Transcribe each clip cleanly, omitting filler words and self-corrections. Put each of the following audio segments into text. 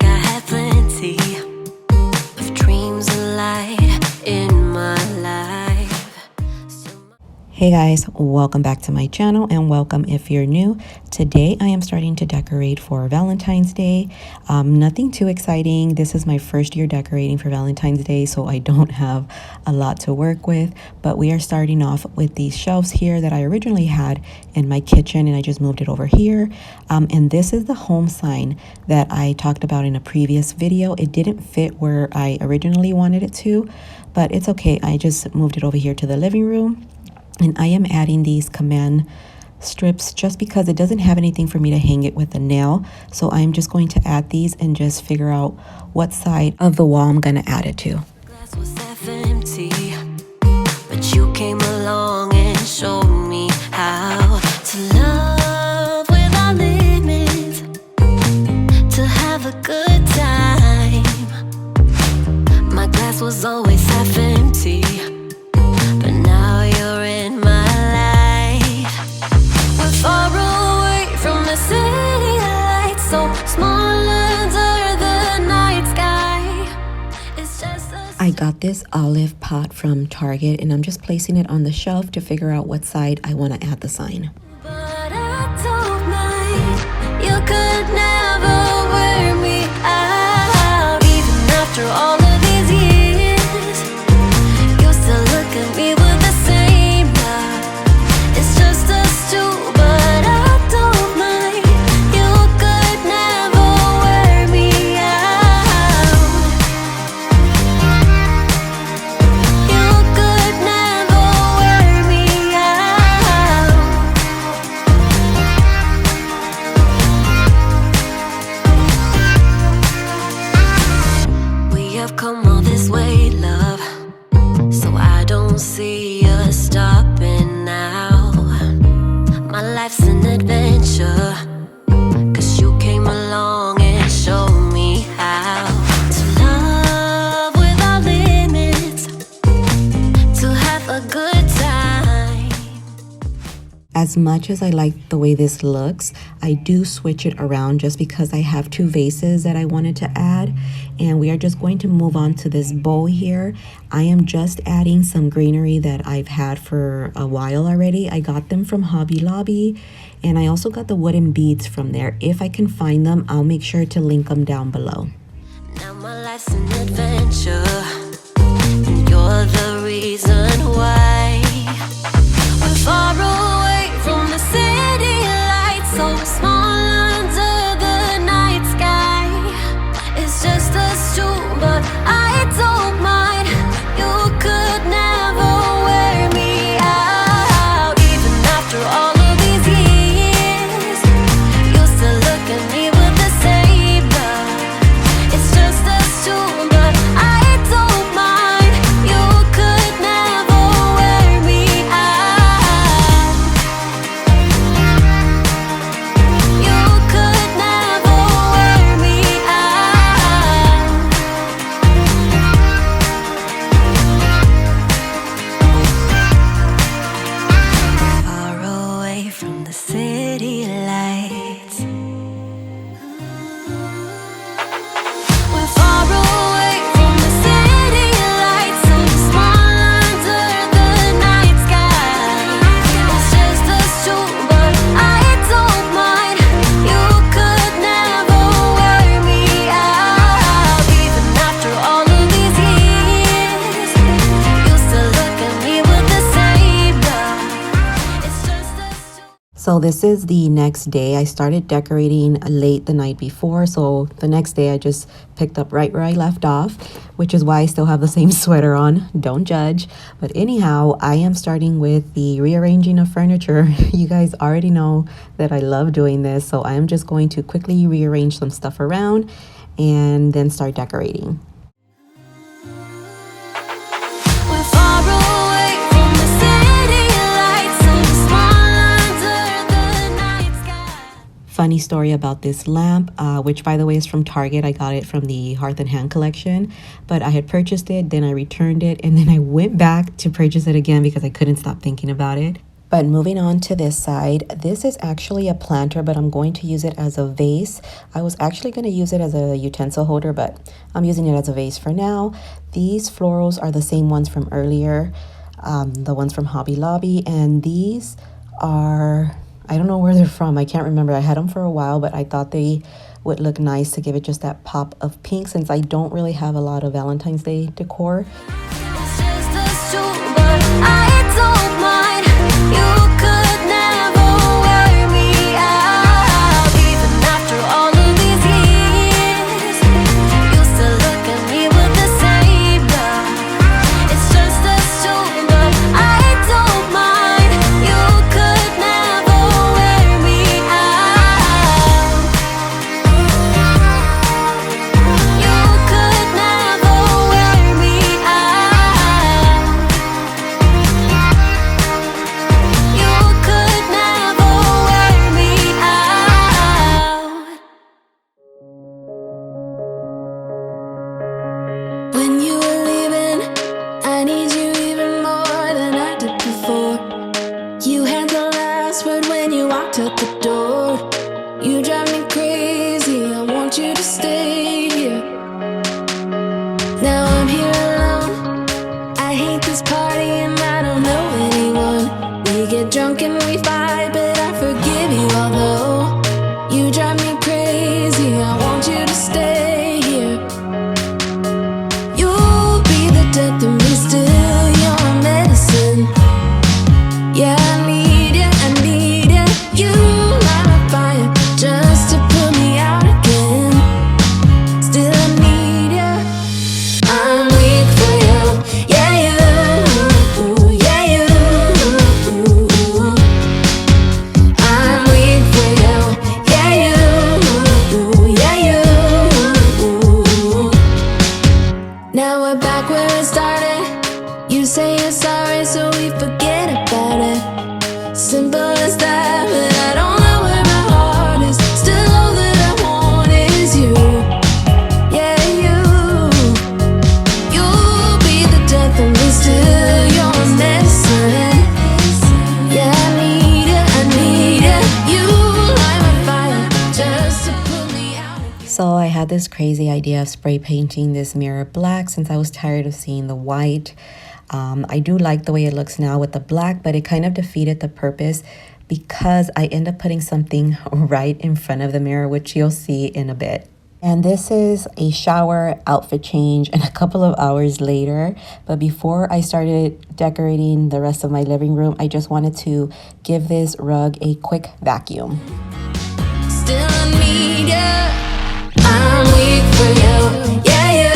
like I had plenty of dreams and light in my life. Hey guys, welcome back to my channel and welcome if you're new. Today I am starting to decorate for Valentine's Day. Nothing too exciting. This is my first year decorating for Valentine's Day, so I don't have a lot to work with, but we are starting off with these shelves here that I originally had in my kitchen and I just moved it over here. And this is the home sign that I talked about in a previous video. It didn't fit where I originally wanted it to, but it's okay. I just moved it over here to the living room. And I am adding these command strips just because it doesn't have anything for me to hang it with a nail. So I'm just going to add these and just figure out what side of the wall I'm going to add it to. Glass was half empty, but you came along and showed me how to love without limits, to have a good time. My glass was always half empty, but now you're in my life. We're far away from the city lights, so small under the night sky. It's just us. I got this olive pot from Target and I'm just placing it on the shelf to figure out what side I want to add the sign. But I don't mind. You could never wear me out, even after all of these years. You still look at me with the same love. It's just us two, but I don't mind. You could never wear me out. You could never wear me out. We have come all this way, love, so I don't see us stopping now. My life's an adventure, 'cause you came along and showed me how to love without limits, to have a good time. As much as I like the way this looks, I do switch it around just because I have two vases that I wanted to add. And we are just going to move on to this bowl here. I am just adding some greenery that I've had for a while already. I got them from Hobby Lobby. And I also got the wooden beads from there. If I can find them, I'll make sure to link them down below. Now my life's an adventure, and you're the reason why. We're far away from the city lights, so small under the night sky. It's just us two, but I don't mind. You could never wear me out, even after all of these years. You still look at me with the same love. It's just us two, but I don't mind. You could never wear me out. You could never wear me out. Far away from the city lights. We're far away from the city lights, so small under the night sky. It's just us two, but I don't mind. You could never wear me out, even after all of these years. You still look at me with the same love. It's just us two. So this is the next day. I started decorating late the night before, so the next day I just picked up right where I left off, which is why I still have the same sweater on. Don't judge. But anyhow, I am starting with the rearranging of furniture. You guys already know that I love doing this, so I am just going to quickly rearrange some stuff around and then start decorating. We're far away from the city lights, so small under the night sky. Funny story about this lamp, which by the way is from Target. I got it from the Hearth and Hand collection, but I had purchased it, then I returned it, and then I went back to purchase it again because I couldn't stop thinking about it. But moving on to this side, this is actually a planter, but I'm going to use it as a vase. I was actually going to use it as a utensil holder, but I'm using it as a vase for now. These florals are the same ones from earlier, the ones from Hobby Lobby, and these are, I don't know where they're from. I can't remember. I had them for a while, but I thought they would look nice to give it just that pop of pink since I don't really have a lot of Valentine's Day decor. It's just us two, but I don't mind. You could never wear me out. Even after all of these years, you still look at me with the same love. It's just us two, but I don't mind. You could never wear me out. You could never wear me out. You could never wear me out. When you were leaving, I need you even more than I did before. You had the last word when you walked out the door. You drive me crazy, I want you to stay here. Now I'm here alone. I hate this party and I don't know anyone. We get drunk and we fight, but I forgive you. Although you drive me crazy, I want you to stay here. You'll be the death of me still, you're my medicine. Yeah, I need you, I need you. You light my fire just to put me out again. Still I need you. I'm weak for you, yeah you, yeah you. I'm weak for you, yeah you, yeah you. Now we're back where it started. You say you're sorry, so we forget about it. Simple as that, but I don't know where my heart is. Still all that I want is you. Yeah, you. You'll be the death of me still. You're my medicine. Yeah, I need it, I need it. You light my fire just to put me out. So I had this crazy idea of spray painting this mirror black since I was tired of seeing the white. I do like the way it looks now with the black, but it kind of defeated the purpose because I end up putting something right in front of the mirror, which you'll see in a bit. And this is a shower, outfit change, and a couple of hours later. But before I started decorating the rest of my living room, I just wanted to give this rug a quick vacuum. Still I need you. I'm weak for you. Yeah, you.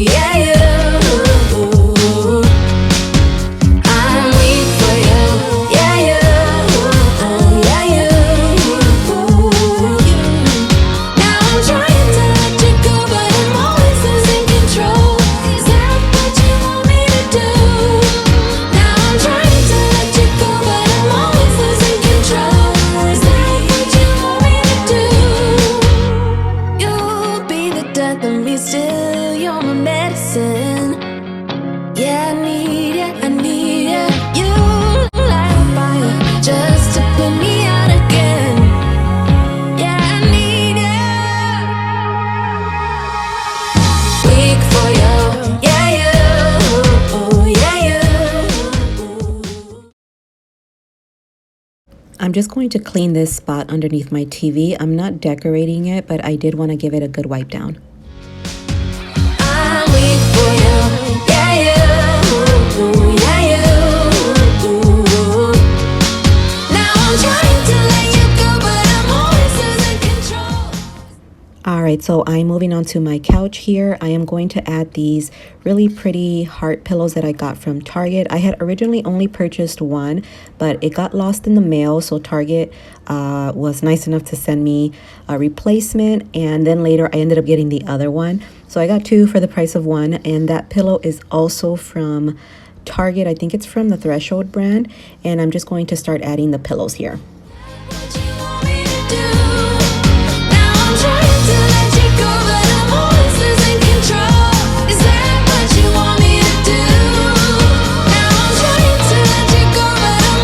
Yeah, you. I'm weak for you. Yeah, you. Yeah, you. Now I'm trying to let you go, but I'm always losing control. Is that what you want me to do? Now I'm trying to let you go, but I'm always losing control. Is that what you want me to do? You'll be the death of me still. You're my medicine. Yeah, I need you, I need you. You light a fire just to put me out again. Yeah, I need you. Weak for you. Yeah, you. Yeah, you. I'm just going to clean this spot underneath my TV. I'm not decorating it, but I did want to give it a good wipe down. I'm weak for you. Yeah, you. Yeah, you. Now I'm trying to let you go, but I'm always losing control. All right, so I'm moving on to my couch here. I am going to add these really pretty heart pillows that I got from Target. I had originally only purchased one, but it got lost in the mail, so Target was nice enough to send me a replacement, and then later I ended up getting the other one. So I got two for the price of one, and that pillow is also from Target. I think it's from the Threshold brand, and I'm just going to start adding the pillows here. What you want me to do? Now I'm trying to let you go, but I'm always losing control. Is that what you want me to do? Now I'm trying to let you go, but I'm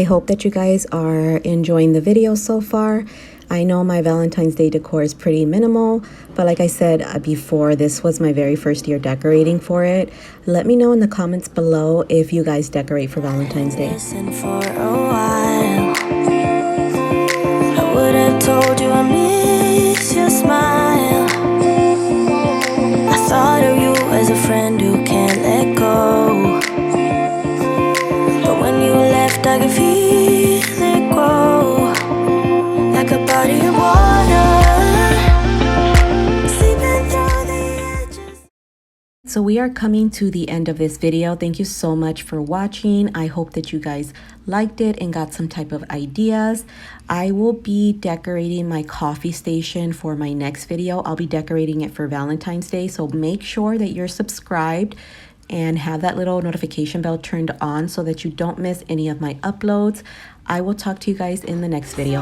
I hope that you guys are enjoying the video so far. I know my Valentine's Day decor is pretty minimal, but like I said before, this was my very first year decorating for it. Let me know in the comments below if you guys decorate for Valentine's Day. For a while, I would have told you I miss your smile. I thought of you as a friend who can't let go, but when you left I could feel it grow, like a body of water, sleeping through the edges. So we are coming to the end of this video. Thank you so much for watching. I hope that you guys liked it and got some type of ideas. I will be decorating my coffee station for my next video. I'll be decorating it for Valentine's Day, so make sure that you're subscribed and have that little notification bell turned on so that you don't miss any of my uploads. I will talk to you guys in the next video.